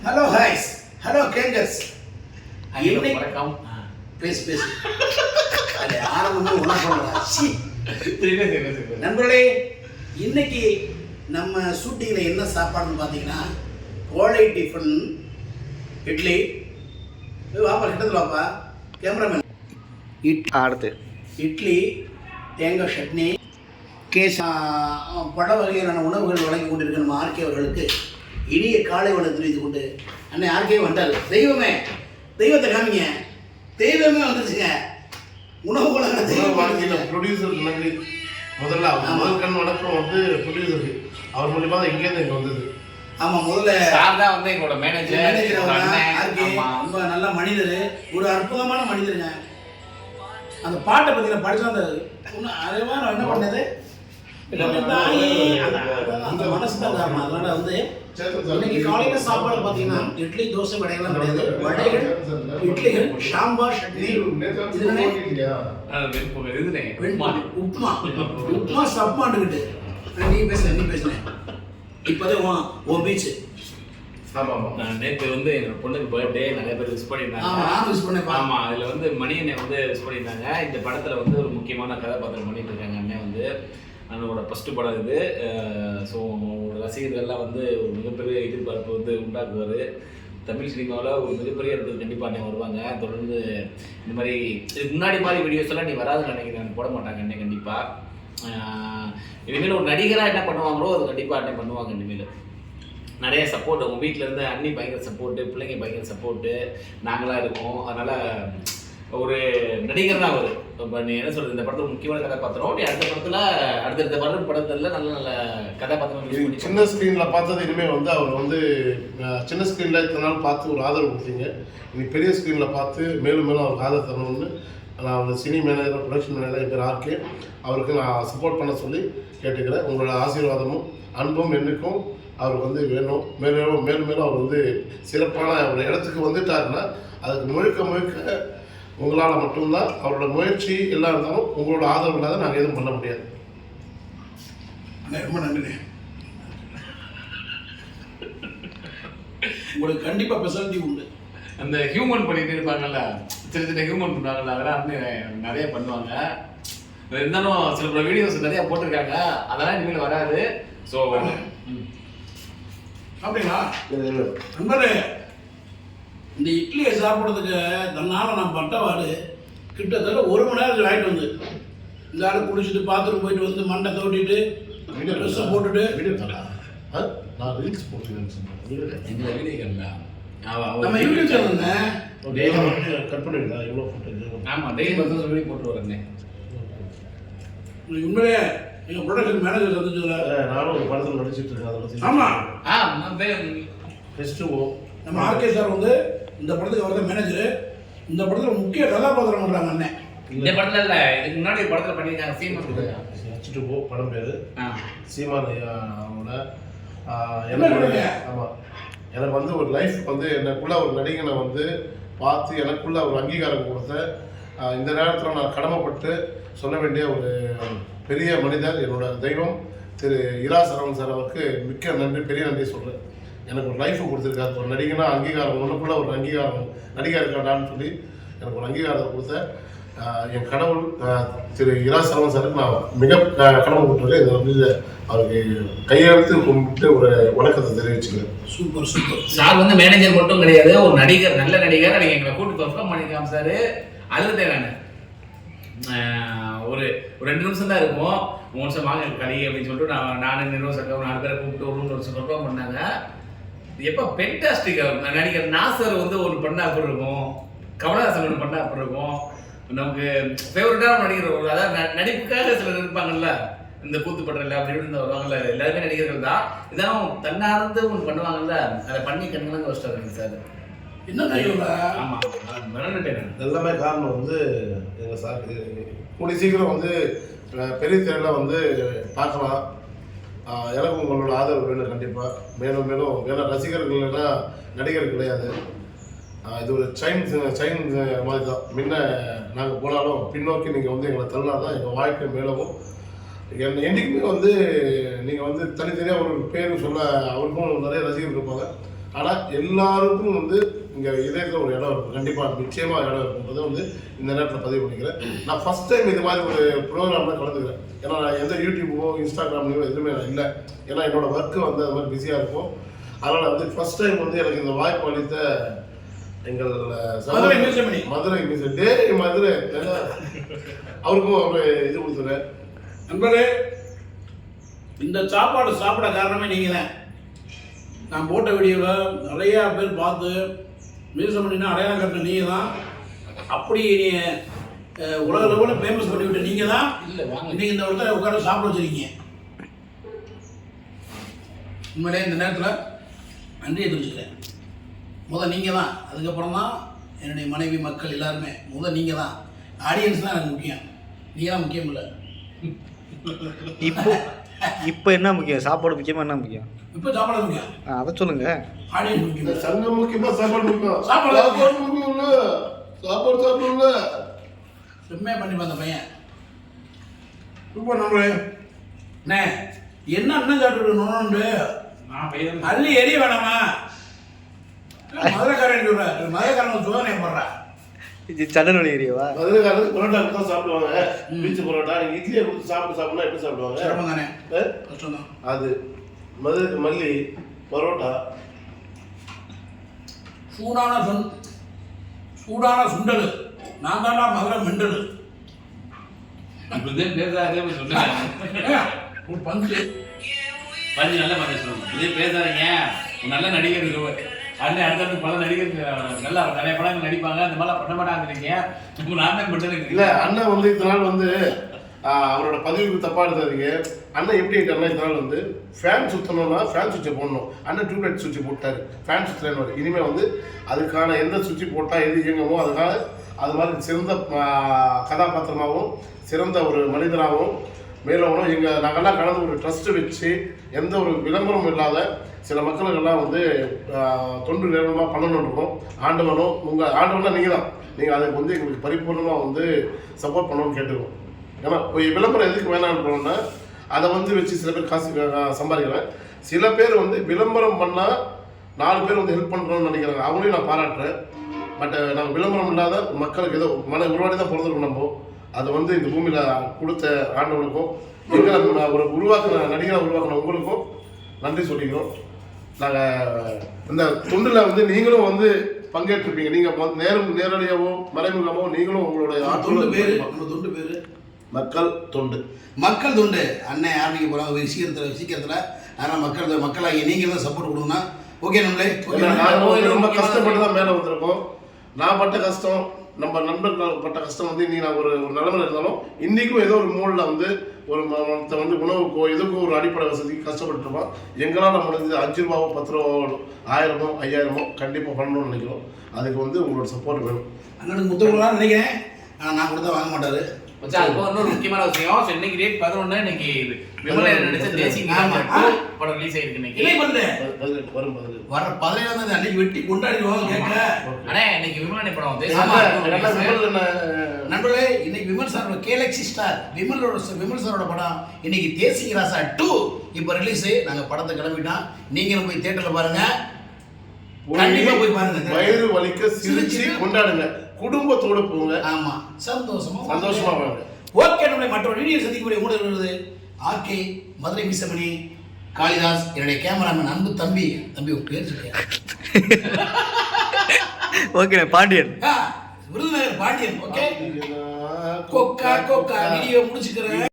Hello ஹாய்ஸ், hello gangers. வணக்கம். பேசு அது ஆரம்பமும் உணர்ச்சி. நண்பர்களே, இன்னைக்கு நம்ம ஷூட்டிங்கில் என்ன சாப்பாடுன்னு பார்த்தீங்கன்னா கோழை டிஃபன், இட்லி. வாப்பா கிட்டத்தில் வாப்பா கேமராமேன். அடுத்து இட்லி, தேங்காய் சட்னி, பல வகையான உணவுகள் வழங்கி கொண்டிருக்க நம்ம ஆர்கே அவர்களுக்கு இனிய காலை வணக்கம் தெரிவித்து கொண்டு அண்ணன் ஆர்கே வந்தார். தெய்வமே, தெய்வத்தை காமிங்க. தெய்வமே வந்துருச்சுங்க. உணவு வாழ்க்கையில் ப்ரொடியூசருக்கு நன்றி. முதல்ல முதல் கண் வணக்கம் வந்து ப்ரொடியூசருக்கு. அவர் மூலியமாக தான் இங்கேருந்து இங்கே வந்தது. ஆமாம், முதல்ல சார் தான் வந்து எங்களோட மேனேஜர். ஆர்கே ரொம்ப நல்ல மனிதர், ஒரு அற்புதமான மனிதருங்க. அந்த பாட்டை பற்றி நான் படித்தா அந்த அதேவா நான் என்ன பண்ணது அந்த மனசு தான் காரணம். அதனால வந்து இன்னைக்கு காலையில் சாப்பாடு பார்த்தீங்கன்னா இட்லி, தோசை, வடைகள்லாம் கிடையாது. வடைகள், இட்லிகள், சாம்பார், சட்னி, உப்மா சாப்பாண்டுக்கிட்டு நீ பேசுனேன். இப்போதான் உன் பீச்சு. நான் நேற்று வந்து என்னோட பொண்ணுக்கு பர்த்டே, நிறைய பேர் விஷ் பண்ணியிருந்தாங்க. ஆமாம், அதில் வந்து மணி அண்ணன் வந்து விஷ் பண்ணியிருந்தாங்க. இந்த படத்தில் வந்து ஒரு முக்கியமான கதாபாத்திரம் பண்ணிட்டு இருக்காங்க. அண்ணன் வந்து அண்ணனோட ஃபஸ்ட்டு படம் இது. ஸோ அவங்களோட ரசிகர்கள்லாம் வந்து ஒரு மிகப்பெரிய எதிர்பார்ப்பு வந்து உண்டாக்குவார். தமிழ் சினிமாவில் ஒரு மிகப்பெரிய இடத்துக்கு கண்டிப்பாக அண்ணன் வருவாங்க. தொடர்ந்து இந்த மாதிரி இதுக்கு முன்னாடி மாதிரி வீடியோஸ் எல்லாம் நீ வராதுன்னு நினைக்கிறேன், போட மாட்டாங்க அண்ணன் கண்டிப்பாக. இனிமேல் ஒரு நடிகராக என்ன பண்ணுவாங்களோ அது கண்டிப்பாக அண்ணன் பண்ணுவாங்க. இனிமேல் நிறைய சப்போர்ட், உங்கள் வீட்டில் இருந்து அண்ணி பயங்கர சப்போர்ட்டு, பிள்ளைங்க பயங்கர சப்போர்ட்டு, நாங்களாம் இருக்கோம். அதனால் ஒரு நடிகர் தான் அவர். இப்போ நீ என்ன சொல்கிறது, இந்த படத்தில் முக்கியமான கதாபாத்திரம். நீ அடுத்த படத்தில் அடுத்தடுத்த வரும் படத்தில் நல்ல நல்ல கதாபாத்திரம் சின்ன ஸ்க்ரீனில் பார்த்தது. இனிமேல் வந்து அவர் வந்து சின்ன ஸ்க்ரீனில் இத்தனை நாள் பார்த்து ஒரு ஆதரவு கொடுத்தீங்க. இன்னைக்கு பெரிய ஸ்க்ரீனில் பார்த்து மேலும் மேலும் அவருக்கு ஆதரவு தரணும்னு நான் அந்த சினி மேனேஜர், ப்ரொடக்ஷன் மேனேஜர் என் பேர் ஆர்கே, அவருக்கு நான் சப்போர்ட் பண்ண சொல்லி கேட்டுக்கிறேன். உங்களோட ஆசீர்வாதமும் அன்பும் என்னைக்கும் அவருக்கு வந்து வேணும். மேலும் மேலும் மேலும் அவர் வந்து சிறப்பான ஒரு இடத்துக்கு வந்துட்டாருன்னா அதுக்கு முழுக்க உங்களால் மட்டும்தான். அவரோட முயற்சி எல்லாம் இருந்தாலும் உங்களோட ஆதரவு இல்லாத நாங்கள் எதுவும் பண்ண முடியாது. ரொம்ப நன்றி. உங்களுக்கு கண்டிப்பாக ஸ்பெஷாலிட்டி உண்டு. அந்த ஹியூமன் பண்ணிட்டு இருப்பாங்கல்ல, சின்ன சின்ன ஹியூமன் பண்ணுவாங்கல்ல, அதெல்லாம் வந்து நிறைய பண்ணுவாங்க. இருந்தாலும் சில வீடியோஸ் நிறையா போட்டிருக்காங்க, அதெல்லாம் இனிமேல் வராது. ஸோ அப்படிங்களா நண்பரே, இந்த இட்லியை சாப்பிட்றதுக்கு தன்னால் நான் பட்டவாடு கிட்டத்தட்ட 1 மணி நேரத்தில் ஆகிட்டு வந்து இந்த ஆள் குடிச்சிட்டு பாத்ரூம் போயிட்டு வந்து மண்டை தோட்டிட்டு ட்ரெஸ்ஸை போட்டுட்டு நான் ரீல்ஸ் போட்டுருக்கேன். நம்ம யூடியூப் சேனல் கட் பண்ணிடுங்களா? எவ்வளோ ஃபோட்டோ? ஆமாம், டெய்லி 10 சொல்லி போட்டு வரேன். உண்மையிலே எங்கள் ப்ரொடக்ஷன் மேனேஜர் சந்திச்சதுல நானும் ஒரு படத்தில் நடிச்சிட்டு இருக்கேன். ஆமாம், நம்ம ஆர்கே சார் வந்து இந்த படத்துக்கு வரத மேனேஜரு. இந்த படத்தில் முக்கிய கதாபாத்திரம் பண்ணுறாங்க அண்ணன். இந்த படத்தில் இல்லை, இதுக்கு முன்னாடி ஒரு படத்தில் பண்ணியிருக்காங்க. சீமான் வச்சுட்டு போ படம் பேர் சீமான் அவங்களோட. ஆமாம், எனக்கு வந்து ஒரு லைஃப் வந்து எனக்குள்ள ஒரு நடிகனை வந்து பார்த்து எனக்குள்ள ஒரு அங்கீகாரம் கொடுத்த இந்த நேரத்தில் நான் கடமைப்பட்டு சொல்ல வேண்டிய ஒரு பெரிய மனிதர், என்னோட தெய்வம் திரு இரா சரவணன் சார். அவருக்கு மிக்க நன்றி, பெரிய நன்றி சொல்கிறேன். எனக்கு ஒரு லைஃப்பை கொடுத்துருக்காரு. ஒரு நடிகனா அங்கீகாரம், உனக்குள்ள ஒரு அங்கீகாரம், நடிகர் இருக்காண்டான்னு சொல்லி எனக்கு ஒரு அங்கீகாரத்தை கொடுத்த என் கடவுள் திரு இரா சரவணன் சாருக்கு நான் மிக கடமைப்பட்டிருக்கேன். இதை வந்து அவருக்கு கையெழுத்து கும்பிட்டு ஒரு வணக்கத்தை தெரிவிச்சுக்கிறேன். சூப்பர். சார் வந்து மேனேஜர் மட்டும் கிடையாது, ஒரு நடிகர், நல்ல நடிகர். நீங்கள் எங்களை கூட்டு பெர்ஃபார்ம் பண்ணிக்கலாம் சார். அழுதுட்டேன் நான். ஒரு 2 நிமிஷம் தான் இருக்கும். 3 நிமிஷம் வாங்க கறி அப்படின்னு சொல்லிட்டு நான் நிர்வாக 4 பேரை கூப்பிட்டு ஒரு நிமிஷம் பெர்ஃபார்ம் பண்ணாங்க. எப்போ பென்டாஸ்டிக் நடிகர் நாசர் வந்து ஒரு பண்ணா அப்படி இருக்கும், கமலஹாசன் ஒன்று பண்ணா அப்படி இருக்கும். நமக்கு ஃபேவரட்டான நடிகர், அதாவது நடிப்புக்காக சிலர் இருப்பாங்கல்ல, இந்த கூத்துப்படல அப்படின்னு வருவாங்கல்ல, எல்லாருமே நடிகர்கள் தான். இதான் தன்னார்ந்து ஒன்று பண்ணுவாங்கல்ல, அதை பண்ணி கண்ணுங்க வச்சுட்டாங்க சார். என்ன நடிகர்களா? ஆமாம், மறந்துட்டேன். எல்லாமே காரணம் வந்து எங்கள் சார். கூடிய சீக்கிரம் வந்து பெரிய திரையில் வந்து பார்க்கலாம். எனக்கு உங்களோட ஆதரவு வேணும் கண்டிப்பாக. மேலும் மேலும் ஏன்னா ரசிகர்கள்னா நடிகர் கிடையாது. இது ஒரு செயின் மாதிரி தான். முன்ன நாங்கள் போனாலும் பின்னோக்கி நீங்கள் வந்து எங்களை தள்ளனா தான் எங்கள் வாழ்க்கை மேலவும் என்றைக்குமே வந்து நீங்கள் வந்து தனித்தனியாக ஒரு பேர் சொல்ல அவருக்கும் நிறைய ரசிகர்கள் இருப்பாங்க. ஆனால் எல்லாருக்கும் வந்து இங்கே இதயத்தில் ஒரு இடம் இருக்கும், கண்டிப்பாக நிச்சயமாக இடம் இருக்குன்றதை வந்து இந்த நேரத்தில் பதிவு பண்ணிக்கிறேன். நான் ஃபஸ்ட் டைம் இது மாதிரி ஒரு ப்ரோக்ராமில் கலந்துக்கிறேன். ஏன்னா நான் எந்த யூடியூபோ இன்ஸ்டாகிராம்லையோ எதுவுமே நான் இல்லை. ஏன்னா என்னோடய ஒர்க்கு வந்து அது மாதிரி பிஸியாக இருக்கும். அதனால் வந்து ஃபஸ்ட் டைம் வந்து எனக்கு இந்த வாய்ப்பு அளித்த எங்கள் மதுரை மியூசியம் டே மதுரை அவருக்கும் ஒரு இது கொடுத்துருக்கேன். நண்பரே, இந்த சாப்பாடு சாப்பிட காரணமே நீங்கள் தான். நான் போட்ட வீடியோவில் நிறையா பேர் பார்த்து மியூசியம்னா அடையாளம் கட்ட நீங்கள் தான். அப்படி நீ உலக லெவலில் ஃபேமஸ் பண்ணிவிட்டு நீங்கள் தான் இன்னைக்கு இந்த இடத்துல உட்கார சாப்பிட வச்சுருக்கீங்க. உண்மையிலே இந்த நேரத்தில் நன்றியை தெரிஞ்சுக்கிறேன். நீங்கள் தான், அதுக்கப்புறம் தான் என்னுடைய மனைவி மக்கள் எல்லாருமே. நீங்கள் தான், ஆடியன்ஸ் தான் எனக்கு முக்கியம். நீங்கள் தான் முக்கியம் இல்லை. இப்போ என்ன முக்கியம்? சாப்பாடு முக்கியமா? என்ன முக்கியம்? இப்போ சாப்பாடு முக்கியம். அதை சொல்லுங்க. ஆடியன்ஸ் முக்கியம். சங்கம் முக்கியமா? சாப்பாடு முக்கியம். சாப்பாடு முக்கியம். சாப்பாடு சாப்பிடல செம்மையாக பண்ணி அந்த பையன். இப்போ நம்மளே அண்ணே என்ன அண்ணன் சாப்பிட்டு அள்ளி எரிய வேணாமா? மதுரைக்காரன் சொல்கிறார், மதுரைக்காரன் சோதனை போடுறா. இது சடனொலி ஏரியாவா? மதுரைக்காரங்க பரோட்டா தான் சாப்பிடுவாங்க. பீச்சு பரோட்டா நீங்கள் இட்லியை கொடுத்து சாப்பிடணும் எப்படி சாப்பிடுவாங்க? சிரமம் தானே, கஷ்டம் தான். அது மதுரை மல்லி பரோட்டா, சூடான சுண்டல். நான் தானா மதுரை மெண்டல். ஒரு பஞ்சு நல்ல மாதிரி சொல்லுங்க. இதே பேசாதீங்க. நல்ல நடிகர் அண்ணன் அடுத்தடுத்து பல நடிகர் நல்லா நிறைய படங்கள் நடிப்பாங்க. அந்த மாதிரிலாம் பண்ண மாட்டாங்கிறீங்க. நான் தான் மட்டும் இல்லை. அண்ணன் வந்து இந்த நாள் வந்து அவரோட பதிவுக்கு தப்பாக எடுத்தாதீங்க. அண்ணன் எப்படி இருக்காருன்னா இந்த நாள் வந்து ஃபேன் சுற்றணும்னா ஃபேன் சுவிட்சை போடணும். அண்ணன் டியூப்லைட் சுவிட்சு போட்டார். ஃபேன் சுற்றுறேன்னு இனிமேல் வந்து அதுக்கான எந்த சுவிட்சு போட்டால் எது இயங்குமோ அதுக்காக அது மாதிரி சிறந்த கதாபாத்திரமாகவும் சிறந்த ஒரு மனிதராகவும் மேலும் நாங்கள்லாம் கலந்து ஒரு ட்ரஸ்ட்டு வச்சு எந்த ஒரு விளம்பரமும் இல்லாத சில மக்களுக்கெல்லாம் வந்து தொண்டு நிறுவனமாக பண்ணணும்னு இருக்கோம். ஆண்டவனும் உங்கள் ஆண்டவனா நீங்கள் தான். நீங்கள் அதுக்கு வந்து எங்களுக்கு பரிபூர்ணமாக வந்து சப்போர்ட் பண்ணணும்னு கேட்டுருக்கோம். ஏன்னா விளம்பரம் எதுக்கு வேணாம்னு போனோம்னா அதை வந்து வச்சு சில பேர் காசு சம்பாதிக்கிறேன். சில பேர் வந்து விளம்பரம் பண்ணால் 4 பேர் வந்து ஹெல்ப் பண்ணுறோம்னு நினைக்கிறாங்க. அவங்களையும் நான் பாராட்டுறேன். பட் நாங்கள் விளம்பரம் இல்லாத மக்களுக்கு ஏதோ உருவாடி தான் பிறந்திருக்கோம். நம்ம அது வந்து இந்த பூமியில் கொடுத்த ஆண்டவனுக்கும் எங்களை ஒரு உருவாக்குன நடிகராக உருவாக்குன உங்களுக்கும் நன்றி சொல்லிக்கிறோம். நாங்கள் இந்த தொண்டில் வந்து நீங்களும் வந்து பங்கேற்றிருப்பீங்க. நீங்கள் நேரடியாகவோ மறைமுகமாகவோ நீங்களும் உங்களுடைய தொண்டு பேர் மக்கள் தொண்டு. மக்கள் தொண்டு அண்ணன் ஆரம்பிக்க போகிறாங்க சீக்கிரத்தில். ஆனால் மக்களாகிய நீங்கள் தான் சப்போர்ட் கொடுங்கன்னா ஓகே. நம்மளே நாங்கள் ரொம்ப கஷ்டப்பட்டு தான் மேலே வந்திருக்கோம். நான் பட்ட கஷ்டம், நம்ம நண்பர்கள் பட்ட கஷ்டம் வந்து இன்னைக்கு நான் ஒரு நிலைமையில் இருந்தாலும் இன்றைக்கும் ஏதோ ஒரு மூலில் வந்து ஒரு வந்து உணவுக்கோ எதுக்கோ ஒரு அடிப்படை வசதிக்கு கஷ்டப்பட்டுருப்போம். எங்களால் முடிஞ்சது 5 ரூபாவோ 10 ரூபாவோ 1000மோ 5000மோ கண்டிப்பாக பண்ணணும்னு நினைக்கிறோம். அதுக்கு வந்து உங்களோட சப்போர்ட் வேணும். அண்ணனுக்கு முத்தம் நினைக்கிறேன். ஆனால் நான் கொடுத்தா வாங்க மாட்டார். இன்னொரு முக்கியமான விஷயம், இன்னைக்கு டேட் 11. இன்னைக்கு விமலை நடிச்ச தேசிய படம் ரிலீஸ் ஆயிருக்கு. இன்னைக்கு வர 17 அன்னைக்கு வெட்டி கொண்டாடிடுவாங்க கேட்க. அண்ணே இன்னைக்கு விமலை படம் நண்பர்களே, இன்னைக்கு விமல் சாரோட கேலக்ஸி ஸ்டார் விமல் சாரோட படம் இன்னைக்கு தேசிய ராசா 2 இப்போ ரிலீஸ். நாங்கள் படத்தை கிளம்பிட்டோம். நீங்களும் போய் தியேட்டரில் பாருங்க. கண்டிப்பா போய் பாருங்க. வயிறு வலிக்க சிரிச்சு கொண்டாடுங்க. குடும்பத்தோட போங்க. ஆமா, சந்தோஷமா வாங்க. ஓகே. நம்மளை மற்ற வீடியோ சந்திக்கக்கூடிய ஊடகம் வருது. ஆர்கே மதுரை மிசமணி காளிதாஸ், என்னுடைய கேமராமேன் அன்பு தம்பி ஒரு பேர் சொல்லியா? ஓகே, பாண்டியன், விருதுநகர் பாண்டியன். ஓகே, கொக்கா வீடியோ முடிச்சுக்கிறேன்.